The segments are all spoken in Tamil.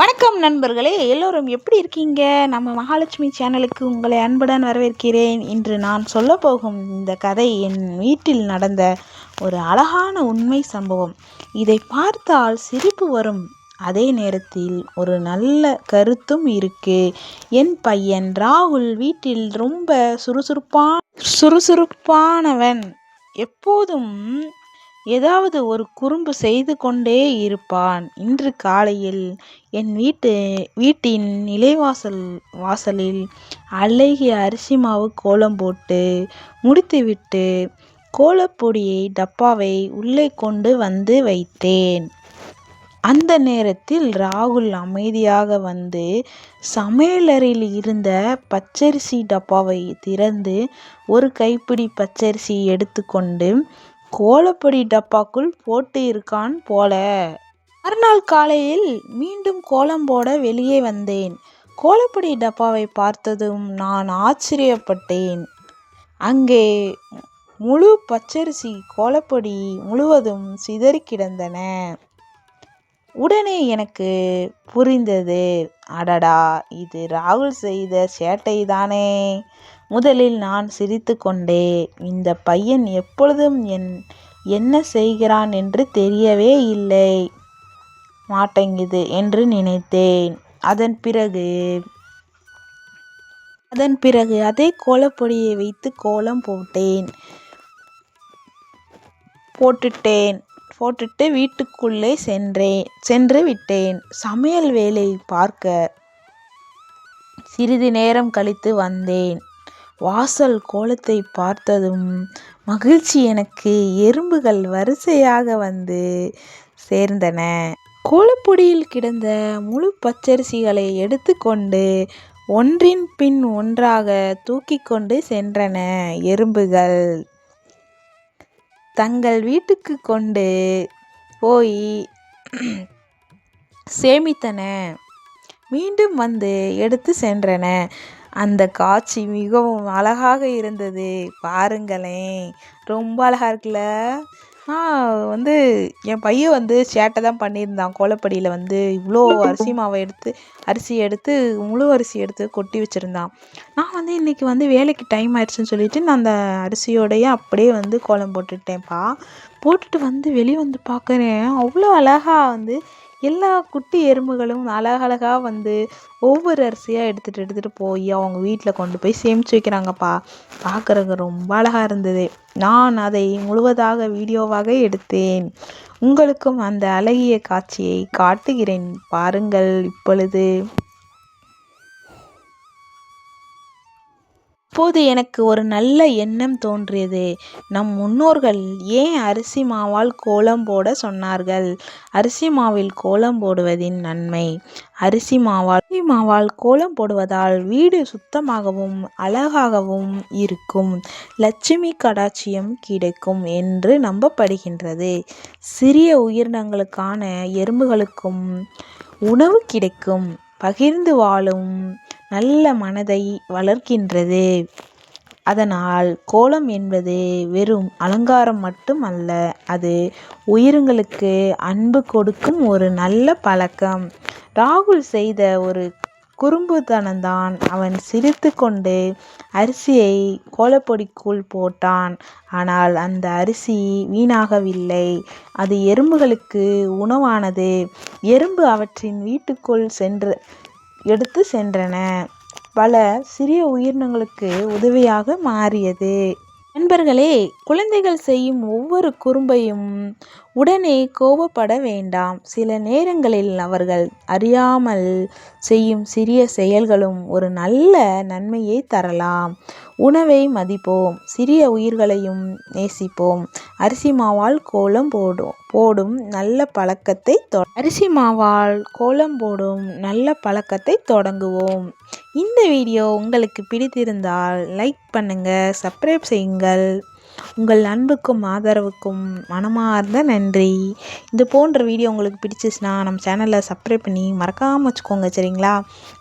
வணக்கம் நண்பர்களே, எல்லோரும் எப்படி இருக்கீங்க? நம்ம மகாலட்சுமி சேனலுக்கு உங்களை அன்புடன் வரவேற்கிறேன். இன்று நான் சொல்ல போகும் இந்த கதை என் வீட்டில் நடந்த ஒரு அழகான உண்மை சம்பவம். இதை பார்த்தால் சிரிப்பு வரும், அதே நேரத்தில் ஒரு நல்ல கருத்தும் இருக்கு. என் பையன் ராகுல் வீட்டில் ரொம்ப சுறுசுறுப்பானவன். எப்போதும் ஏதாவது ஒரு குறும்பு செய்து கொண்டே இருப்பான். இன்று காலையில் என் வீட்டின் வாசலில் அழகிய அரிசி மாவு கோலம் போட்டு முடித்துவிட்டு கோலப்பொடியை டப்பாவை உள்ளே கொண்டு வந்து வைத்தேன். அந்த நேரத்தில் ராகுல் அமைதியாக வந்து சமையலறையில் இருந்த பச்சரிசி டப்பாவை திறந்து ஒரு கைப்பிடி பச்சரிசி எடுத்துக்கொண்டு கோலப்பொடி டப்பாக்குள் போட்டு இருக்கான் போல. மறுநாள் காலையில் மீண்டும் கோலம் போட வெளியே வந்தேன். கோலப்பொடி டப்பாவை பார்த்ததும் நான் ஆச்சரியப்பட்டேன். அங்கே முழு பச்சரிசி கோலப்பொடி முழுவதும் சிதறி கிடந்தன. உடனே எனக்கு புரிந்தது, அடடா, இது ராகுல் செய்த சேட்டை தானே. முதலில் நான் சிரித்து கொண்டே, இந்த பையன் எப்பொழுதும் என்ன செய்கிறான் என்று தெரியவே இல்லை மாட்டேங்குது என்று நினைத்தேன். அதன் பிறகு அதே கோலப்பொடியை வைத்து கோலம் போட்டுட்டு வீட்டுக்குள்ளே சென்று விட்டேன். சமையல் வேலை பார்க்க சிறிது நேரம் கழித்து வந்தேன். வாசல் கோலத்தை பார்த்ததும் மகிழ்ச்சி எனக்கு. எறும்புகள் வரிசையாக வந்து சேர்ந்தன. கோலப்பொடியில் கிடந்த முழு பச்சரிசிகளை எடுத்து கொண்டு ஒன்றின் பின் ஒன்றாக தூக்கி கொண்டு சென்றன. எறும்புகள் தங்கள் வீட்டுக்கு கொண்டு போய் சேமித்தன. மீண்டும் வந்து எடுத்து சென்றன. அந்த காட்சி மிகவும் அழகாக இருந்தது. பாருங்களேன், ரொம்ப அழகா இருக்குல்ல. நான் என் பையன் சேட்டை தான் பண்ணியிருந்தான். கோலப்பொடியில் இவ்வளோ அரிசி எடுத்து முழு அரிசி எடுத்து கொட்டி வச்சுருந்தான். நான் இன்றைக்கி வேலைக்கு டைம் ஆயிடுச்சுன்னு சொல்லிட்டு நான் அந்த அரிசியோடையே அப்படியே கோலம் போட்டுட்டேன்ப்பா. போட்டுட்டு வெளியே பார்க்குறேன், அவ்வளோ அழகாக எல்லா குட்டி எறும்புகளும் அழகழகாக ஒவ்வொரு அரிசியாக எடுத்துகிட்டு போய் அவங்க வீட்டில் கொண்டு போய் சேமித்து வைக்கிறாங்கப்பா. பார்க்குறதுக்கு ரொம்ப அழகாக இருந்தது. நான் அதை முழுவதாக வீடியோவாக எடுத்தேன். உங்களுக்கும் அந்த அழகிய காட்சியை காட்டுகிறேன் பாருங்கள் இப்பொழுது. அப்போது எனக்கு ஒரு நல்ல எண்ணம் தோன்றியது. நம் முன்னோர்கள் ஏன் அரிசி மாவால் கோலம் போட சொன்னார்கள்? அரிசி மாவில் கோலம் போடுவதின் நன்மை. அரிசி மாவால் கோலம் போடுவதால் வீடு சுத்தமாகவும் அழகாகவும் இருக்கும். லட்சுமி கடாட்சியம் கிடைக்கும் என்று நம்பப்படுகின்றது. சிறிய உயிரினங்களுக்கான எறும்புகளுக்கும் உணவு கிடைக்கும். பகிர்ந்து வாழும் நல்ல மனதை வளர்க்கின்றது. அதனால் கோலம் என்பது வெறும் அலங்காரம் மட்டும் அல்ல, அது உயிர்களுக்கு அன்பு கொடுக்கும் ஒரு நல்ல பழக்கம். ராகுல் செய்த ஒரு குறும்புத்தனம்தான். அவன் சிரித்து கொண்டு அரிசியை கோலப்பொடிக்குள் போட்டான். ஆனால் அந்த அரிசி வீணாகவில்லை, அது எறும்புகளுக்கு உணவானது. எறும்பு அவற்றின் வீட்டுக்குள் எடுத்து சென்றன. பல சிறிய உயிரினங்களுக்கு உதவியாக மாறியது. நண்பர்களே, குழந்தைகள் செய்யும் ஒவ்வொரு குறும்பையும் உடனே கோபப்பட வேண்டாம். சில நேரங்களில் அவர்கள் அறியாமல் செய்யும் சிறிய செயல்களும் ஒரு நல்ல நன்மையை தரலாம். உணவை மதிப்போம், சிறிய உயிர்களையும் நேசிப்போம். அரிசி மாவால் கோலம் போடும் நல்ல பழக்கத்தை தொடங்குவோம். இந்த வீடியோ உங்களுக்கு பிடித்திருந்தால் லைக் பண்ணுங்க, சப்ஸ்கிரைப் செய்யுங்கள். உங்கள் அன்புக்கும் ஆதரவுக்கும் மனமார்ந்த நன்றி. இது போன்ற வீடியோ உங்களுக்கு பிடிச்சிச்சுன்னா நம்ம சேனலை சப்ஸ்கிரைப் பண்ணி மறக்காமல் வச்சுக்கோங்க, சரிங்களா?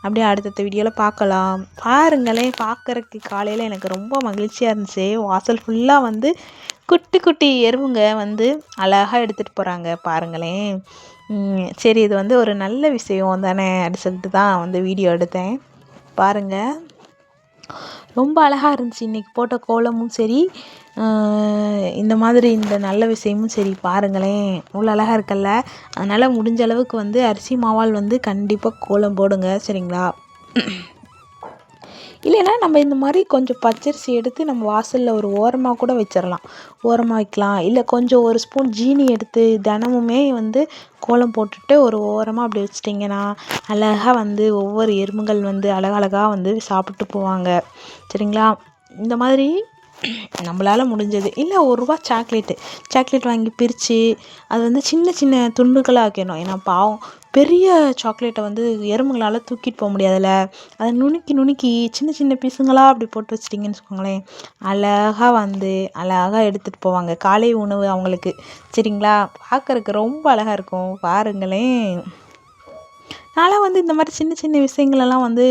அப்படியே அடுத்தடுத்த வீடியோவில் பார்க்கலாம். பாருங்களேன், பார்க்குறக்கு காலையில் எனக்கு ரொம்ப மகிழ்ச்சியாக இருந்துச்சு. வாசல் ஃபுல்லாக குட்டி குட்டி எறும்புங்க அழகாக எடுத்துகிட்டு போகிறாங்க பாருங்களேன். சரி இது வந்து ஒரு நல்ல விஷயம் தானே அப்படி சொல்லிட்டு தான் வந்து வீடியோ எடுத்தேன். பாருங்கள், ரொம்ப அழகாக இருந்துச்சு இன்றைக்கி போட்ட கோலமும் சரி, இந்த மாதிரி இந்த நல்ல விஷயமும் சரி. பாருங்களேன், இவ்வளோ அழகாக இருக்குல்ல. அதனால் முடிஞ்ச அளவுக்கு வந்து அரிசி மாவால் வந்து கண்டிப்பாக கோலம் போடுங்க, சரிங்களா? இல்லைன்னா நம்ம இந்த மாதிரி கொஞ்சம் பச்சரிசி எடுத்து நம்ம வாசலில் ஒரு ஓரமாக கூட வச்சிடலாம். ஓரமாக வைக்கலாம். இல்லை கொஞ்சம் ஒரு ஸ்பூன் ஜீனி எடுத்து தினமுமே வந்து கோலம் போட்டுட்டு ஒரு ஓரமாக அப்படி வச்சிட்டிங்கன்னா அழகாக வந்து ஒவ்வொரு எறும்புகள் வந்து அழகழகாக வந்து சாப்பிட்டு போவாங்க, சரிங்களா? இந்த மாதிரி நம்மளால் முடிஞ்சது. இல்லை ரூ. 1 சாக்லேட் வாங்கி பிரித்து அது வந்து சின்ன சின்ன துண்டுகளாக வைக்கணும். ஏன்னா பாவம் பெரிய சாக்லேட்டை வந்து எறும்புகளால் தூக்கிட்டு போக முடியாதுல்ல. அதை நுணுக்கி நுணுக்கி சின்ன சின்ன பீஸுங்களாக அப்படி போட்டு வச்சிட்டிங்கன்னு வச்சுக்கோங்களேன், அழகாக எடுத்துகிட்டு போவாங்க. காலை உணவு அவங்களுக்கு, சரிங்களா? பார்க்குறக்கு ரொம்ப அழகாக இருக்கும். பாருங்களேன், நான்லாம் வந்து இந்த மாதிரி சின்ன சின்ன விஷயங்களெல்லாம் வந்து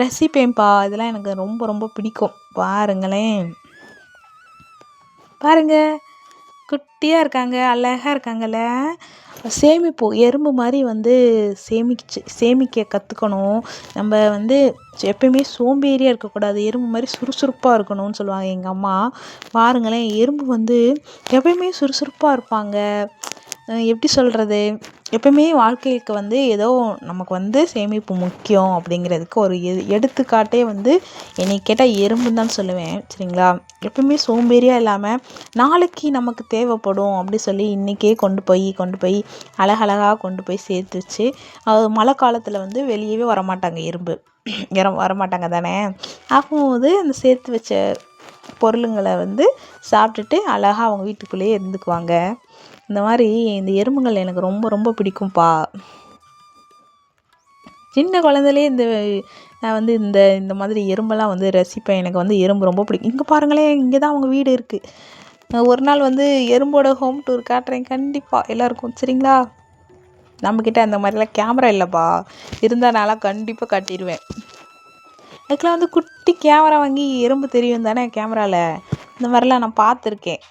ரசிப்பேன்ப்பா. இதெல்லாம் எனக்கு ரொம்ப ரொம்ப பிடிக்கும். பாருங்களேன், பாருங்க, குட்டியாக இருக்காங்க, அழகாக இருக்காங்கல்ல. சேமிப்போம், எறும்பு மாதிரி வந்து சேமிக்க கற்றுக்கணும். நம்ம வந்து எப்பயுமே சோம்பேறியாக இருக்கக்கூடாது, எறும்பு மாதிரி சுறுசுறுப்பாக இருக்கணும்னு சொல்லுவாங்க எங்கள் அம்மா. பாருங்களேன், எறும்பு வந்து எப்பயுமே சுறுசுறுப்பாக இருப்பாங்க. எப்படி சொல்கிறது, எப்பயுமே வாழ்க்கைக்கு வந்து ஏதோ நமக்கு வந்து சேமிப்பு முக்கியம் அப்படிங்கிறதுக்கு ஒரு எடுத்துக்காட்டே வந்து என்னை கேட்டால் எறும்புன்னு தான் சொல்லுவேன், சரிங்களா? எப்பயுமே சோம்பேறியாக இல்லாமல் நாளைக்கு நமக்கு தேவைப்படும் அப்படி சொல்லி இன்றைக்கே கொண்டு போய் அழகழகாக கொண்டு போய் சேர்த்து வச்சு, மழை காலத்தில் வந்து வெளியவே வரமாட்டாங்க எறும்பு, வரமாட்டாங்க தானே. ஆகும்போது அந்த சேர்த்து வச்ச பொருளுங்களை வந்து சாப்பிட்டுட்டு அழகாக அவங்க வீட்டுக்குள்ளேயே இருந்துக்குவாங்க. இந்த மாதிரி இந்த எறும்புகள் எனக்கு ரொம்ப ரொம்ப பிடிக்கும்ப்பா. சின்ன குழந்தையிலே நான் வந்து இந்த இந்த மாதிரி எறும்பெல்லாம் வந்து ரசிப்பேன். எனக்கு வந்து எறும்பு ரொம்ப பிடிக்கும். இங்கே பாருங்களேன், இங்கே தான் அவங்க வீடு இருக்குது. ஒரு நாள் வந்து எறும்போட ஹோம் டூர் காட்டுறேன் கண்டிப்பாக எல்லாருக்கும், சரிங்களா? நம்மக்கிட்ட அந்த மாதிரிலாம் கேமரா இல்லைப்பா, இருந்தால் நான்லாம் கண்டிப்பாக காட்டிடுவேன். அதுக்கெலாம் வந்து குட்டி கேமரா வாங்கி எறும்பு தெரியும் தானே கேமராவில், இந்த மாதிரிலாம் நான் பார்த்துருக்கேன்.